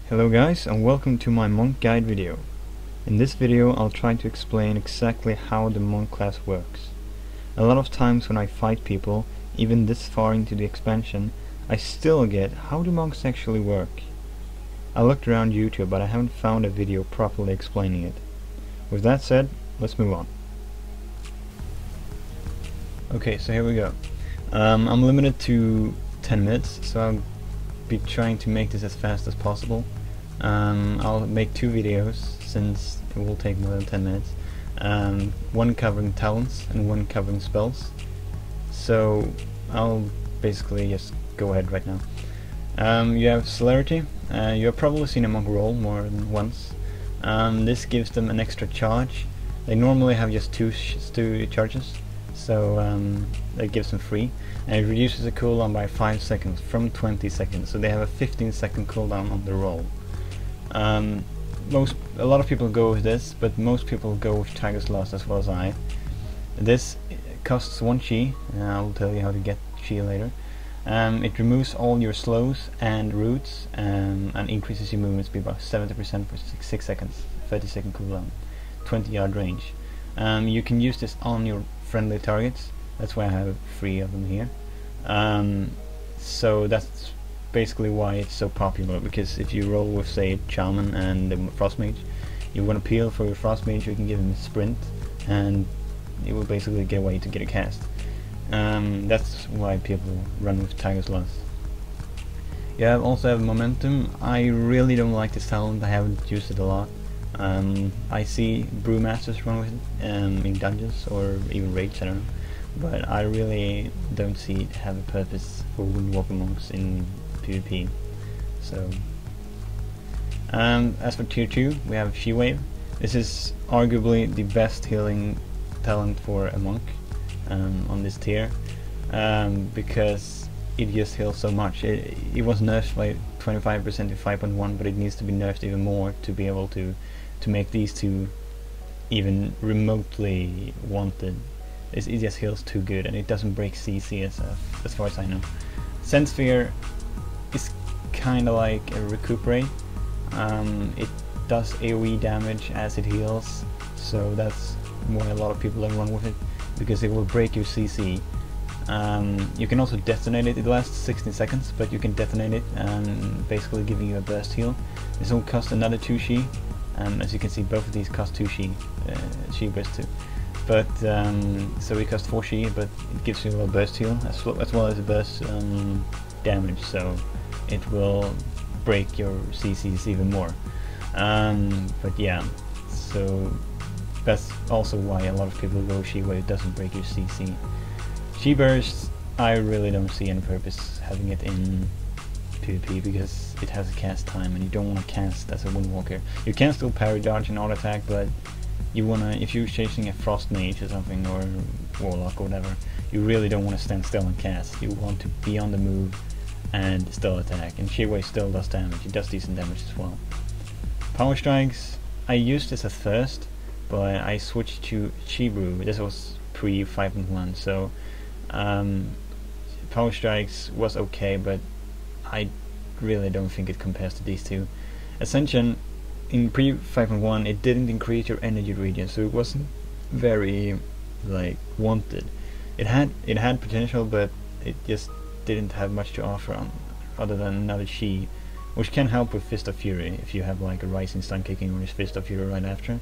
Hello guys, and welcome to my monk guide video. In this video I'll try to explain exactly how the monk class works. A lot of times when I fight people, even this far into the expansion, I still get how do monks actually work. I looked around YouTube but I haven't found a video properly explaining it. With that said, let's move on. Okay, so here we go. I'm limited to 10 minutes, so I'll be trying to make this as fast as possible. I'll make 2 videos since it will take more than 10 minutes. One covering talents and one covering spells. So I'll basically just go ahead right now. You have celerity. You have probably seen a monk roll more than once. This gives them an extra charge. They normally have just two charges, so that gives them 3, and it reduces the cooldown by 5 seconds from 20 seconds, so they have a 15-second cooldown on the roll. A lot of people go with this, but most people go with Tiger's Lust as well as I. This costs 1 chi, I'll tell you how to get chi later. It removes all your slows and roots, and increases your movement speed by 70% for 6 seconds, 30-second cooldown, 20-yard range. You can use this on your friendly targets. That's why I have 3 of them here. So that's basically why it's so popular, because if you roll with, say, Shaman and the Frost Mage, you want to peel for your Frost Mage, you can give him a sprint, and you will basically get away to get a cast. That's why people run with Tiger's Lust. You also have momentum. I really don't like this talent, I haven't used it a lot. I see Brewmasters run with it in dungeons or even raids, I don't know, but I really don't see it have a purpose for Windwalker monks in PvP. So, as for tier 2, we have Chi Wave. This is arguably the best healing talent for a monk on this tier, because it just heals so much. It was nerfed by 25% to 5.1, but it needs to be nerfed even more to be able to make these two even remotely wanted. It just heals too good, and it doesn't break CC as far as I know. Sense Sphere is kinda like a recuperate. It does AoE damage as it heals, so that's why a lot of people don't run with it, because it will break your CC. You can also detonate it. It lasts 16 seconds, but you can detonate it, basically giving you a burst heal. This will cost another 2 chi. As you can see, both of these cost 2 chi, chi burst 2. But so it costs 4 chi, but it gives you a little burst heal as well as a burst damage, so it will break your CCs even more. But yeah, so that's also why a lot of people go Chi where it doesn't break your CC. Chi burst, I really don't see any purpose having it in PvP, because it has a cast time and you don't want to cast as a Windwalker. You can still parry dodge and auto attack, but you wanna, if you're chasing a Frost Mage or something, or Warlock or whatever, you really don't want to stand still and cast. You want to be on the move and still attack, and Chi Wave still does damage. It does decent damage as well. Power Strikes, I used this at first, but I switched to Chi Brew. This was pre 5.1, so Power Strikes was okay, but I really don't think it compares to these two. Ascension, in pre 5.1, it didn't increase your energy regen, so it wasn't very like wanted. It had potential, but it just didn't have much to offer on other than another chi, which can help with Fist of Fury if you have like a Rising Stun kicking or Fist of Fury right after.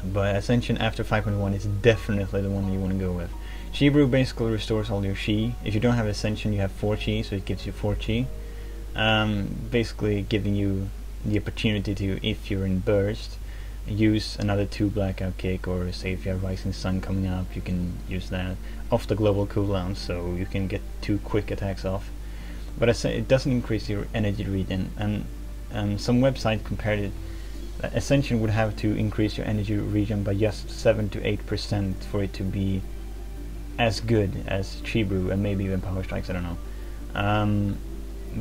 But Ascension after 5.1 is definitely the one you want to go with. Chi Brew basically restores all your chi. If you don't have Ascension, you have 4 chi, so it gives you 4 chi. Basically giving you the opportunity to, if you're in burst, use another 2 blackout kick, or say if you have Rising Sun coming up, you can use that off the global cooldown, so you can get 2 quick attacks off. But it doesn't increase your energy regen, and some website compared it. Ascension would have to increase your energy regen by just 7 to 8% for it to be as good as Chi Brew, and maybe even Power Strikes, I don't know.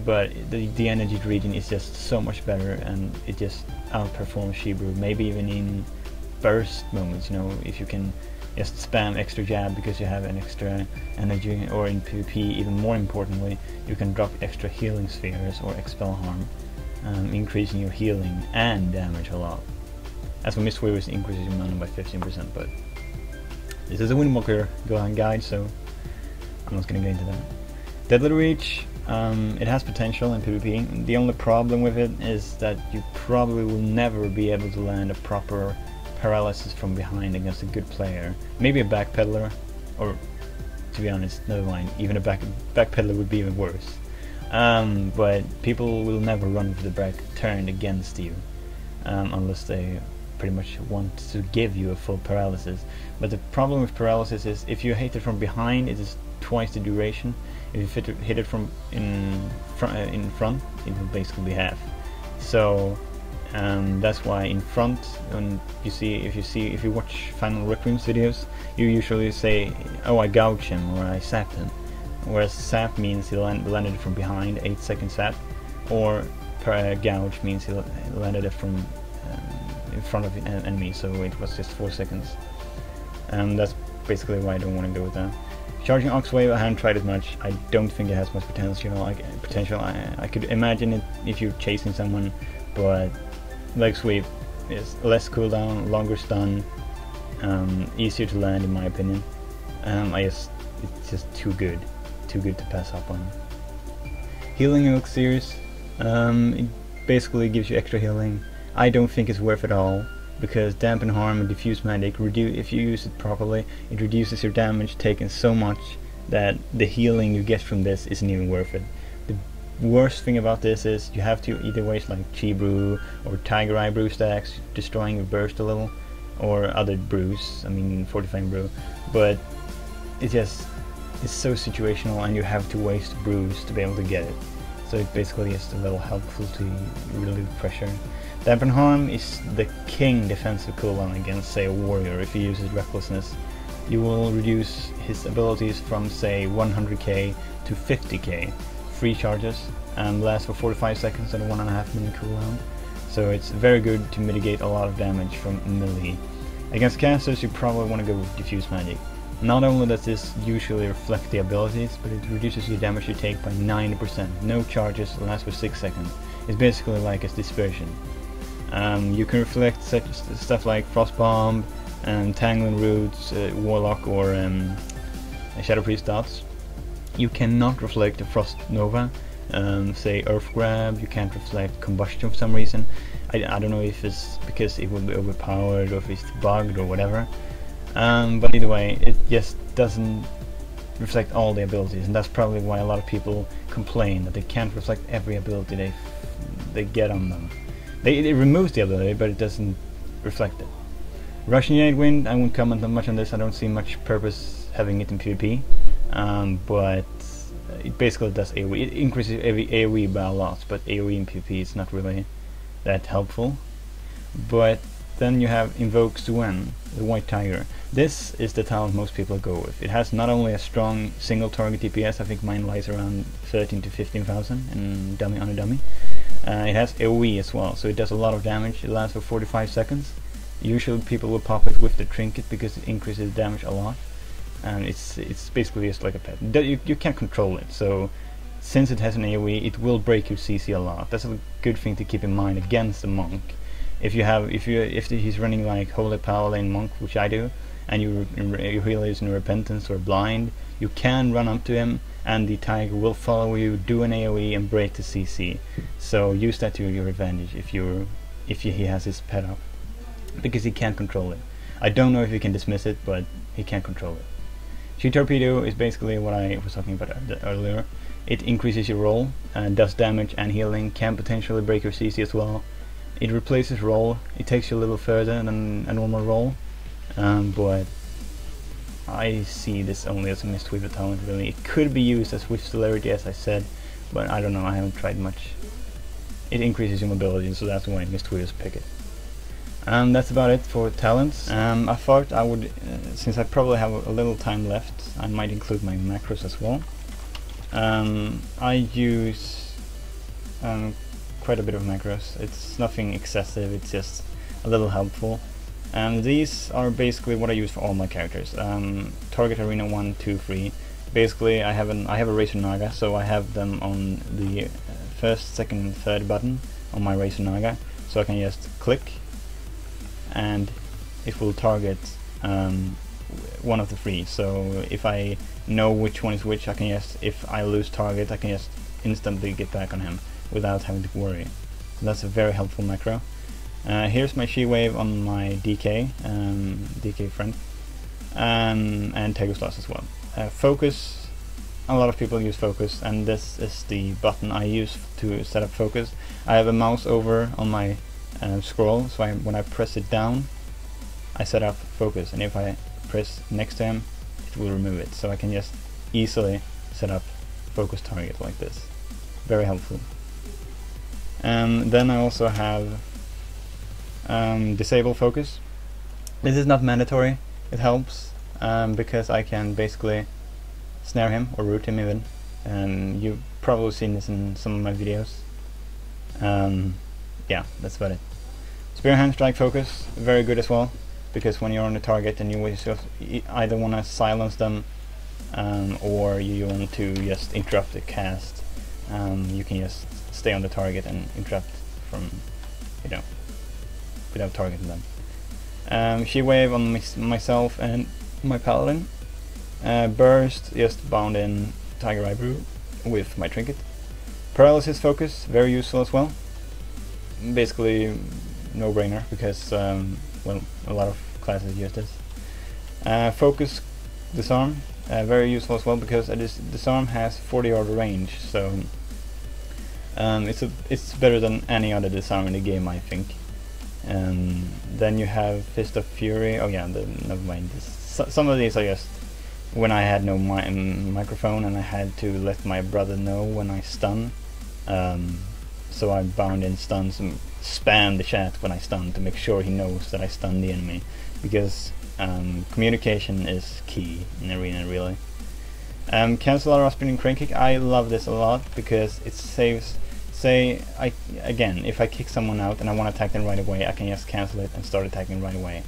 But the energy regen is just so much better, and it just outperforms Chi Brew, maybe even in burst moments, you know, if you can just spam extra jab because you have an extra energy, or in PvP even more importantly, you can drop extra healing spheres or expel harm, increasing your healing and damage a lot. As for Mistweavers, it increases your mana by 15%, but this is a Windwalker guide, so I'm not going to get into that. Deadly Reach, it has potential in PvP. The only problem with it is that you probably will never be able to land a proper paralysis from behind against a good player. Maybe a backpedaler, or to be honest, never mind, even a backpedaler would be even worse. But people will never run for the back turn against you, unless they pretty much want to give you a full paralysis. But the problem with paralysis is if you hit it from behind, it is twice the duration. If you hit it from in front, it will basically be half. So that's why in front, when if you watch Final Requiems videos, you usually say, "Oh, I gouged him," or "I sapped him," whereas sap means he landed it from behind, 8-second sap, or gouge means he landed it from in front of an enemy, so it was just 4 seconds. That's basically why I don't want to go with that. Charging Ox Wave, I haven't tried it much. I don't think it has much potential. I could imagine it if you're chasing someone, but Leg Sweep is less cooldown, longer stun, easier to land in my opinion. It's just too good to pass up on. Healing Elixirs, it basically gives you extra healing. I don't think it's worth it all, because Dampen Harm and Diffuse Magic, if you use it properly, it reduces your damage taken so much that the healing you get from this isn't even worth it. The worst thing about this is you have to either waste like Chi Brew or Tiger Eye Brew stacks, destroying your burst a little, or other brews, I mean Fortifying Brew, but it's so situational and you have to waste brews to be able to get it. So it basically is a little helpful to relieve pressure. Dampen Harm is the king defensive cooldown against, say, a warrior. If he uses Recklessness, you will reduce his abilities from, say, 100k to 50k. 3 charges, and lasts for 45 seconds and a 1.5 minute cooldown. So it's very good to mitigate a lot of damage from melee. Against casters, you probably want to go with Diffuse Magic. Not only does this usually reflect the abilities, but it reduces your damage you take by 90%. No charges, lasts for 6 seconds. It's basically like a dispersion. You can reflect such stuff like Frost Bomb, Tangling Roots, Warlock, or Shadow Priest dots. You cannot reflect a Frost Nova, say Earth Grab. You can't reflect Combustion for some reason. I don't know if it's because it will be overpowered or if it's bugged or whatever. But either way, it just doesn't reflect all the abilities, and that's probably why a lot of people complain that they can't reflect every ability they get on them. It removes the ability, but it doesn't reflect it. Russian Jade Wind, I won't comment much on this. I don't see much purpose having it in PvP, but it basically does AoE. It increases AoE by a lot, but AoE in PvP is not really that helpful. But then you have Invoke Suen, the White Tiger. This is the talent most people go with. It has not only a strong single target DPS, I think mine lies around 13 to 15,000 in dummy on a dummy. It has AoE as well, so it does a lot of damage. It lasts for 45 seconds. Usually people will pop it with the trinket because it increases damage a lot. And it's basically just like a pet. You can't control it, so since it has an AoE, it will break your CC a lot. That's a good thing to keep in mind against a monk. If he's running like Holy Power Lane Monk, which I do, and your healer is in Repentance or Blind, you can run up to him and the tiger will follow you, do an AoE and break the CC. So use that to your advantage if he has his pet up, because he can't control it. I don't know if he can dismiss it, but he can't control it. Shoot Torpedo is basically what I was talking about earlier. It increases your roll, does damage and healing, can potentially break your CC as well. It replaces roll. It takes you a little further than a normal roll, but I see this only as a Mistweaver talent really. It could be used as Swift Celerity as I said, but I don't know, I haven't tried much. It increases your mobility, so that's why Mistweavers pick it. That's about it for talents. I thought I would, since I probably have a little time left, I might include my macros as well. I use quite a bit of macros. It's nothing excessive, it's just a little helpful. And these are basically what I use for all my characters. Target Arena 1, 2, 3. Basically, I have a Razor Naga, so I have them on the first, second, and third button on my Razor Naga. So I can just click, and it will target one of the three. So if I know which one is which, I can just, if I lose target, I can just instantly get back on him without having to worry. So that's a very helpful macro. Here's my She-Wave on my DK, DK friend, and Tegoslaus as well. Focus, a lot of people use focus, and this is the button I use to set up focus. I have a mouse over on my scroll, so when I press it down, I set up focus, and if I press next to him, it will remove it. So I can just easily set up focus target like this. Very helpful. Then I also have disable focus. This is not mandatory. It helps because I can basically snare him or root him even. You've probably seen this in some of my videos. Yeah, that's about it. Spear Hand Strike Focus, very good as well, because when you're on the target and you either want to silence them or you want to just interrupt the cast, you can just stay on the target and interrupt from, without targeting them. She-Wave on myself and my Paladin. Burst, just bound in Tiger Eye Brew with my trinket. Paralysis Focus, very useful as well. Basically no-brainer, because well, a lot of classes use this. Focus Disarm, very useful as well, because Disarm has 40-yard range, so it's better than any other disarm in the game, I think. Then you have Fist of Fury. Oh yeah, never mind. Some of these are just when I had no microphone and I had to let my brother know when I stun. So I bound in stuns and spam the chat when I stun to make sure he knows that I stun the enemy, because communication is key in Arena, really. Cancel Auto Spinning Crane Kick. I love this a lot because it saves. Say, again, if I kick someone out and I want to attack them right away, I can just cancel it and start attacking right away,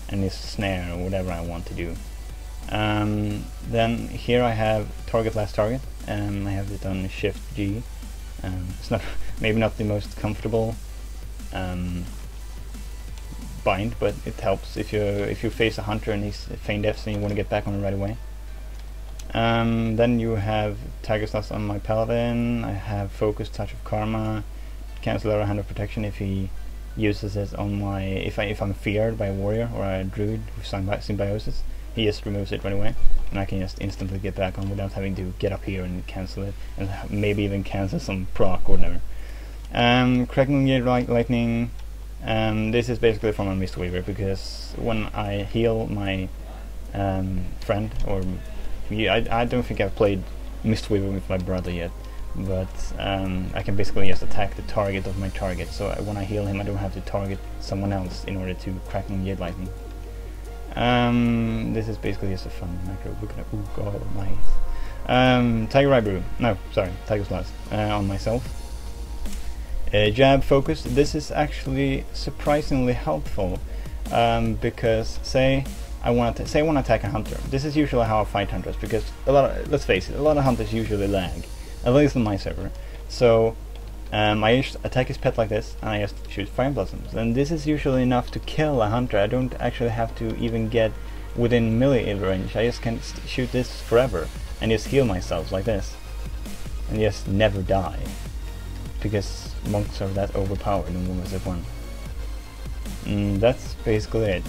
and just snare or whatever I want to do. Then here I have Target Last Target, and I have it on Shift G. It's not maybe not the most comfortable bind, but it helps if you face a hunter and he's feint Fs and you want to get back on it right away. Then you have Tiger Slots on my Paladin. I have Focus, Touch of Karma, cancel our Hand of Protection if he uses it on my, if I'm feared by a warrior or a druid with symbiosis, he just removes it right away, and I can just instantly get back on without having to get up here and cancel it, and maybe even cancel some proc or whatever. Crackling Lightning. This is basically from a Mistweaver, because when I heal my friend, or I don't think I've played Mistweaver with my brother yet, but I can basically just attack the target of my target, so when I heal him I don't have to target someone else in order to Crackling Lightning. This is basically just a fun macro. Look at that. Oh god, nice. Tiger Eye Brew. No, sorry, Tiger Slash on myself. Jab Focus. This is actually surprisingly helpful, because say I want to attack a hunter. This is usually how I fight hunters, because let's face it, a lot of hunters usually lag, at least on my server. So I just attack his pet like this, and I just shoot Fire Blossoms, and this is usually enough to kill a hunter. I don't actually have to even get within melee range. I just can shoot this forever and just heal myself like this, and just never die, because monks are that overpowered in 1v1. That's basically it.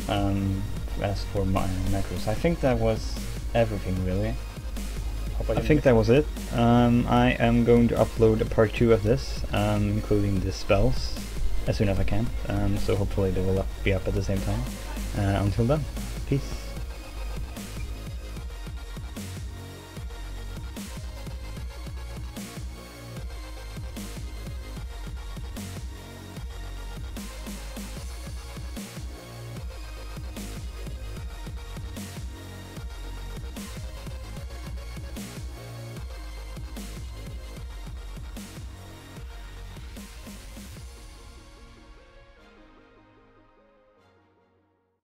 As for my macros, I think that was everything really. I think that was it. I am going to upload a part 2 of this, including the spells, as soon as I can. So hopefully they will be up at the same time. Until then, peace.